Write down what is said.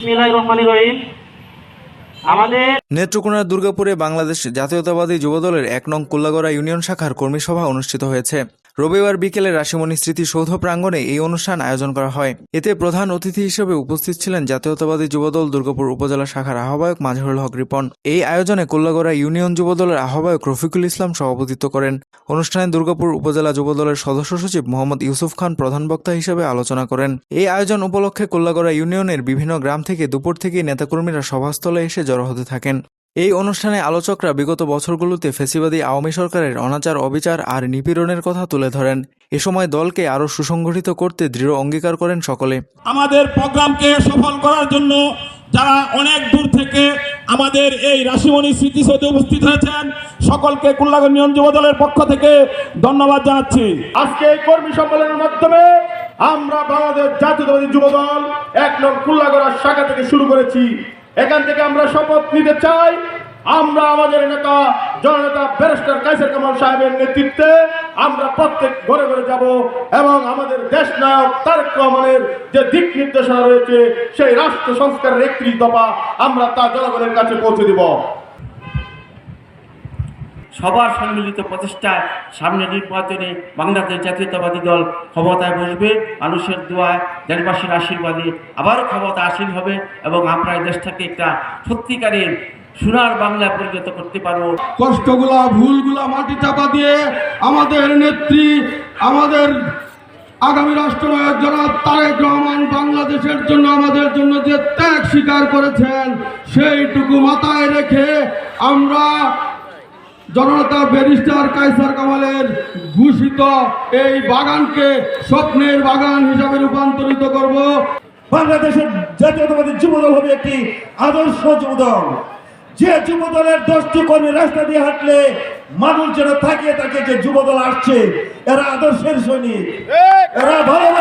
বিসমিল্লাহির রহমানির রহিম। নেত্রকোনার দুর্গাপুরে বাংলাদেশ জাতীয়তাবাদী যুবদলের ১ নং কুল্লাগড়া ইউনিয়ন শাখার কর্মী সভা অনুষ্ঠিত হয়েছে। রবিবার বিকেলে রাশিমণি স্মৃতিসৌধ প্রাঙ্গণে এই অনুষ্ঠান আয়োজন করা হয়। এতে প্রধান অতিথি হিসেবে উপস্থিত ছিলেন জাতীয়তাবাদী যুবদল দুর্গাপুর উপজেলা শাখার আহ্বায়ক মাজহারুল হক রিপন। এই আয়োজনে কুল্লাগড়া ইউনিয়ন যুবদলের আহ্বায়ক রফিকুল ইসলাম সভাপতিত্ব করেন। অনুষ্ঠানে দুর্গাপুর উপজেলা যুবদলের সদস্য সচিব মোহাম্মদ ইউসুফ খান প্রধান বক্তা হিসেবে আলোচনা করেন। এই আয়োজন উপলক্ষে কুল্লাগড়া ইউনিয়নের বিভিন্ন গ্রাম থেকে দুপুর থেকেই নেতাকর্মীরা সভাস্থলে এসে জড়ো হতে থাকেন। এই অনুষ্ঠানে আলোচকরা বিগত বছরগুলোতে ফ্যাসিবাদী আওয়ামী সরকারের অনাচার, অবিচার আর নিপীড়নের কথা তুলে ধরেন। এ সময় দলকে আরও সুসংগঠিত করতে দৃঢ় অঙ্গীকার করেন সকলে। আমাদের প্রোগ্রামকে সফল করার জন্য যারা অনেক দূর থেকে আমাদের এই রাশিমণি স্মৃতিসৌধে উপস্থিত হয়েছেন, সকলকে কুল্লাগড়া ইউনিয়ন যুবদলের পক্ষ থেকে ধন্যবাদ জানাচ্ছি। আজকে এই কর্মী সম্মেলনের মাধ্যমে আমরা বাংলাদেশ জাতীয়তাবাদী যুবদল ১ নং কুল্লাগড়া শাখা থেকে শুরু করেছি। এখান থেকে আমরা শপথ নিতে চাই, আমরা আমাদের নেতা জননেতা ব্যারিস্টার কায়সার কামাল সাহেবের নেতৃত্বে আমরা প্রত্যেক ঘরে ঘরে যাব এবং আমাদের দেশ নায়ক তারেক রহমানের যে দিক নির্দেশনা রয়েছে সেই রাষ্ট্র সংস্কারের ৩১ দফা আমরা তা জনগণের কাছে পৌঁছে দিব। সবার সম্মিলিত প্রচেষ্টায় সামনে নির্বাচনে বাংলাদেশ জাতীয়তাবাদী দল ক্ষমতায় বসবে। মানুষের দোয়ায়, দেশবাসীর আশীর্বাদে আবারও ক্ষমতা আসীন হবে এবং আমরা এই দেশটাকে একটা সত্যিকারের সোনার বাংলায় পরিণত করতে পারবো। কষ্টগুলা, ভুলগুলা মাটি চাপা দিয়ে আমাদের নেত্রী, আমাদের আগামী রাষ্ট্রনায়ক জনাব তারেক রহমান বাংলাদেশের জন্য, আমাদের জন্য যে ত্যাগ স্বীকার করেছেন সেইটুকু মাথায় রেখে আমরা জননেতা ব্যারিস্টার কায়সার কামালের ঘোষিত এই বাগানকে স্বপ্নের বাগান হিসাবে রূপান্তরিত করব। বাংলাদেশের জাতীয়তাবাদী যুবদল হবে একটি আদর্শ যুবদল, যে যুবদলের 10টি কর্মী রাস্তা দিয়ে হাঁটলে মানুষ যেন তাকিয়ে থাকে যে যুবদল আসছে, এরা আদর্শের সৈনিক, এরা ভালোবাসা